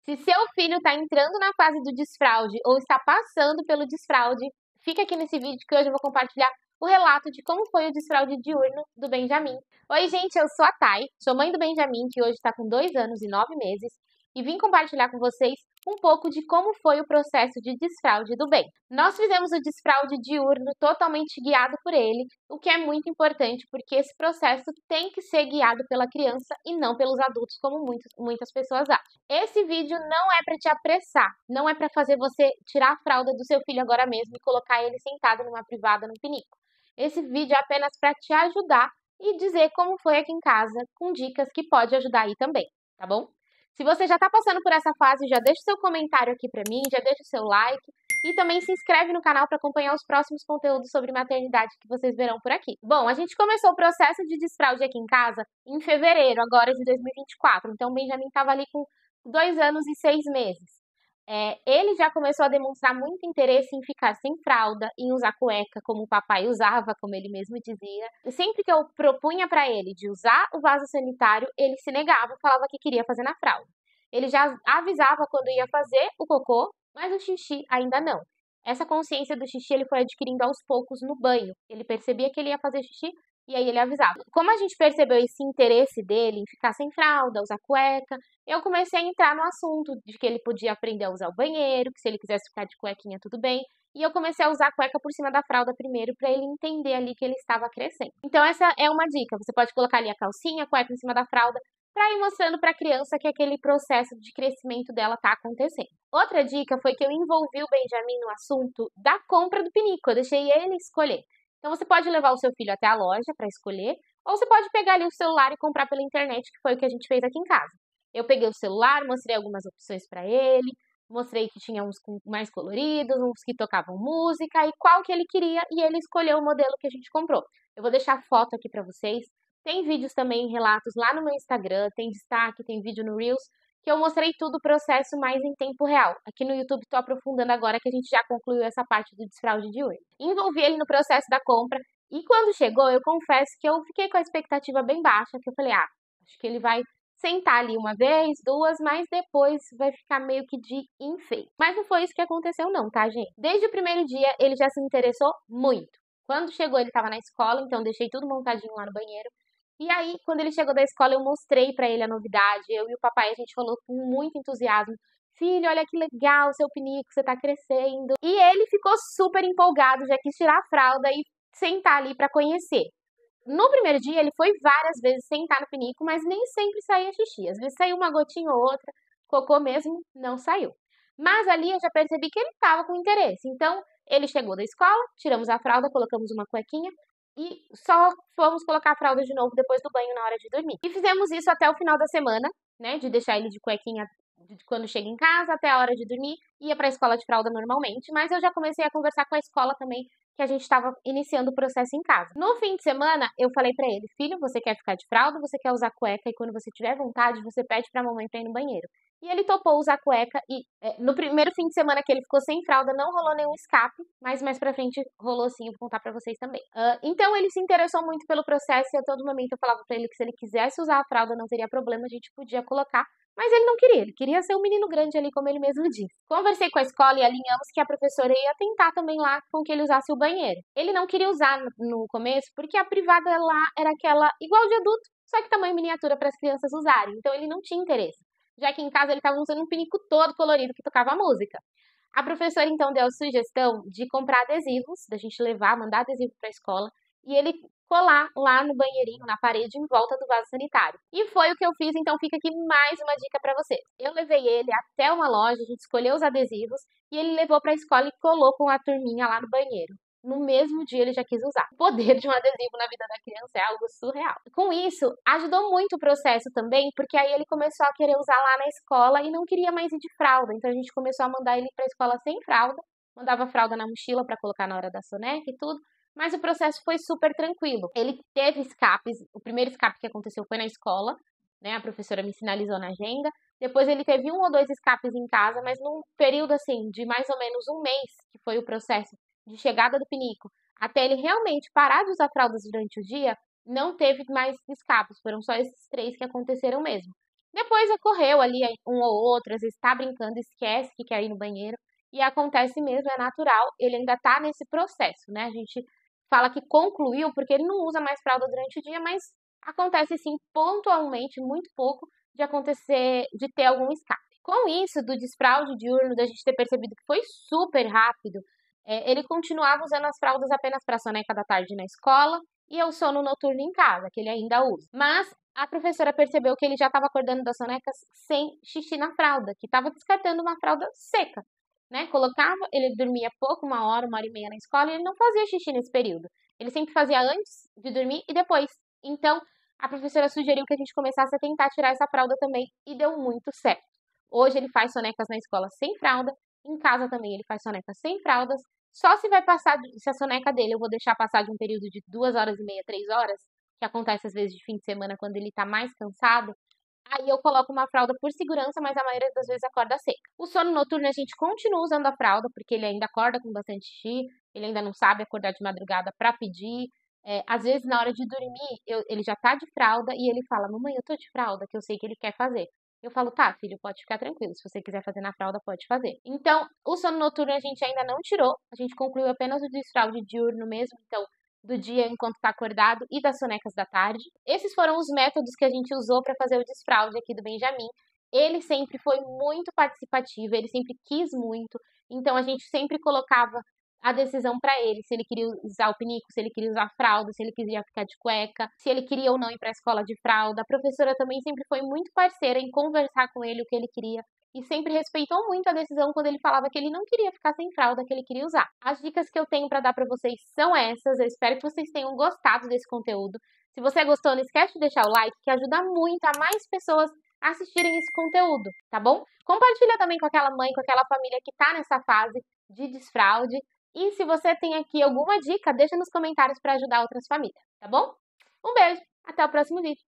Se seu filho está entrando na fase do desfraude ou está passando pelo desfraude, fica aqui nesse vídeo que hoje eu vou compartilhar o relato de como foi o desfraude diurno do Benjamin. Oi, gente, eu sou a Thay, sou mãe do Benjamin, que hoje está com 2 anos e 9 meses, e vim compartilhar com vocês um pouco de como foi o processo de desfraude do Ben. Nós fizemos o desfraude diurno totalmente guiado por ele, o que é muito importante porque esse processo tem que ser guiado pela criança e não pelos adultos, como muitas pessoas acham. Esse vídeo não é para te apressar, não é para fazer você tirar a fralda do seu filho agora mesmo e colocar ele sentado numa privada no pinico. Esse vídeo é apenas para te ajudar e dizer como foi aqui em casa, com dicas que pode ajudar aí também, tá bom? Se você já está passando por essa fase, já deixa o seu comentário aqui para mim, já deixa o seu like e também se inscreve no canal para acompanhar os próximos conteúdos sobre maternidade que vocês verão por aqui. Bom, a gente começou o processo de desfraude aqui em casa em fevereiro, agora de 2024. Então, o Benjamin estava ali com 2 anos e 6 meses. Ele já começou a demonstrar muito interesse em ficar sem fralda, em usar cueca como o papai usava, como ele mesmo dizia. E sempre que eu propunha para ele de usar o vaso sanitário, ele se negava e falava que queria fazer na fralda. Ele já avisava quando ia fazer o cocô, mas o xixi ainda não. Essa consciência do xixi ele foi adquirindo aos poucos no banho. Ele percebia que ele ia fazer xixi e aí ele avisava. Como a gente percebeu esse interesse dele em ficar sem fralda, usar cueca, eu comecei a entrar no assunto de que ele podia aprender a usar o banheiro, que se ele quisesse ficar de cuequinha tudo bem. E eu comecei a usar a cueca por cima da fralda primeiro para ele entender ali que ele estava crescendo. Então essa é uma dica, você pode colocar ali a calcinha, a cueca em cima da fralda, para ir mostrando para a criança que aquele processo de crescimento dela está acontecendo. Outra dica foi que eu envolvi o Benjamin no assunto da compra do pinico, eu deixei ele escolher. Então você pode levar o seu filho até a loja para escolher, ou você pode pegar ali o celular e comprar pela internet, que foi o que a gente fez aqui em casa. Eu peguei o celular, mostrei algumas opções para ele, mostrei que tinha uns mais coloridos, uns que tocavam música e qual que ele queria, e ele escolheu o modelo que a gente comprou. Eu vou deixar foto aqui para vocês. Tem vídeos também, relatos lá no meu Instagram, tem destaque, tem vídeo no Reels, que eu mostrei tudo o processo mais em tempo real. Aqui no YouTube estou aprofundando agora que a gente já concluiu essa parte do desfraude de hoje. Envolvi ele no processo da compra e quando chegou, eu confesso que eu fiquei com a expectativa bem baixa, que eu falei, acho que ele vai sentar ali uma vez, duas, mas depois vai ficar meio que de enfeite. Mas não foi isso que aconteceu não, tá, gente? Desde o primeiro dia, ele já se interessou muito. Quando chegou, ele estava na escola, então deixei tudo montadinho lá no banheiro. E aí, quando ele chegou da escola, eu mostrei para ele a novidade. Eu e o papai, a gente falou com muito entusiasmo. Filho, olha que legal, seu pinico, você tá crescendo. E ele ficou super empolgado, já quis tirar a fralda e sentar ali para conhecer. No primeiro dia, ele foi várias vezes sentar no pinico, mas nem sempre saía xixi. Às vezes saiu uma gotinha ou outra, cocô mesmo não saiu. Mas ali eu já percebi que ele estava com interesse. Então, ele chegou da escola, tiramos a fralda, colocamos uma cuequinha, e só fomos colocar a fralda de novo depois do banho na hora de dormir. E fizemos isso até o final da semana, né? De deixar ele de cuequinha quando chega em casa até a hora de dormir. Ia para a escola de fralda normalmente, mas eu já comecei a conversar com a escola também, que a gente estava iniciando o processo em casa. No fim de semana, eu falei para ele, filho, você quer ficar de fralda, você quer usar cueca e quando você tiver vontade, você pede para a mamãe para ir no banheiro. E ele topou usar cueca e no primeiro fim de semana que ele ficou sem fralda, não rolou nenhum escape, mas mais pra frente rolou sim, eu vou contar pra vocês também. Então ele se interessou muito pelo processo e a todo momento eu falava pra ele que se ele quisesse usar a fralda não teria problema, a gente podia colocar, mas ele queria ser um menino grande ali, como ele mesmo disse. Conversei com a escola e alinhamos que a professora ia tentar também lá com que ele usasse o banheiro. Ele não queria usar no começo porque a privada lá era aquela igual de adulto, só que tamanho miniatura para as crianças usarem, então ele não tinha interesse. Já que em casa ele estava usando um pinico todo colorido que tocava a música. A professora então deu a sugestão de comprar adesivos, da gente levar, mandar adesivo para a escola, e ele colar lá no banheirinho, na parede, em volta do vaso sanitário. E foi o que eu fiz, então fica aqui mais uma dica para vocês. Eu levei ele até uma loja, a gente escolheu os adesivos, e ele levou para a escola e colou com a turminha lá no banheiro. No mesmo dia ele já quis usar. O poder de um adesivo na vida da criança é algo surreal. Com isso, ajudou muito o processo também, porque aí ele começou a querer usar lá na escola e não queria mais ir de fralda. Então a gente começou a mandar ele para a escola sem fralda, mandava a fralda na mochila para colocar na hora da soneca e tudo. Mas o processo foi super tranquilo. Ele teve escapes, o primeiro escape que aconteceu foi na escola, né? A professora me sinalizou na agenda. Depois ele teve 1 ou 2 escapes em casa, mas num período assim de mais ou menos um mês, que foi o processo de chegada do pinico, até ele realmente parar de usar fraldas durante o dia, não teve mais escapes, foram só esses 3 que aconteceram mesmo. Depois ocorreu ali um ou outro, às vezes está brincando, esquece que quer ir no banheiro, e acontece mesmo, é natural, ele ainda está nesse processo, né? A gente fala que concluiu porque ele não usa mais fralda durante o dia, mas acontece sim pontualmente, muito pouco, de acontecer, de ter algum escape. Com isso, do desfraude diurno, da gente ter percebido que foi super rápido, ele continuava usando as fraldas apenas para a soneca da tarde na escola e o sono noturno em casa, que ele ainda usa. Mas a professora percebeu que ele já estava acordando das sonecas sem xixi na fralda, que estava descartando uma fralda seca, né? Colocava, ele dormia pouco, 1 hora e meia na escola, e ele não fazia xixi nesse período. Ele sempre fazia antes de dormir e depois. Então, a professora sugeriu que a gente começasse a tentar tirar essa fralda também e deu muito certo. Hoje ele faz sonecas na escola sem fralda, em casa também ele faz sonecas sem fraldas. Só se vai passar, se a soneca dele eu vou deixar passar de um período de 2 horas e meia, 3 horas, que acontece às vezes de fim de semana quando ele tá mais cansado, aí eu coloco uma fralda por segurança, mas a maioria das vezes acorda seca. O sono noturno a gente continua usando a fralda, porque ele ainda acorda com bastante xixi, ele ainda não sabe acordar de madrugada para pedir. Às vezes, na hora de dormir, ele já tá de fralda e ele fala: Mamãe, eu tô de fralda, que eu sei que ele quer fazer. Eu falo: Tá, filho, pode ficar tranquilo. Se você quiser fazer na fralda, pode fazer. Então, o sono noturno a gente ainda não tirou, a gente concluiu apenas o desfraude diurno mesmo. Então, do dia enquanto está acordado e das sonecas da tarde. Esses foram os métodos que a gente usou para fazer o desfraude aqui do Benjamin. Ele sempre foi muito participativo, ele sempre quis muito, então a gente sempre colocava a decisão para ele, se ele queria usar o pinico, se ele queria usar a fralda, se ele queria ficar de cueca, se ele queria ou não ir para a escola de fralda. A professora também sempre foi muito parceira em conversar com ele o que ele queria e sempre respeitou muito a decisão quando ele falava que ele não queria ficar sem fralda, que ele queria usar. As dicas que eu tenho para dar para vocês são essas. Eu espero que vocês tenham gostado desse conteúdo. Se você gostou, não esquece de deixar o like, que ajuda muito a mais pessoas a assistirem esse conteúdo, tá bom? Compartilha também com aquela mãe, com aquela família que tá nessa fase de desfraude. E se você tem aqui alguma dica, deixa nos comentários para ajudar outras famílias, tá bom? Um beijo, até o próximo vídeo.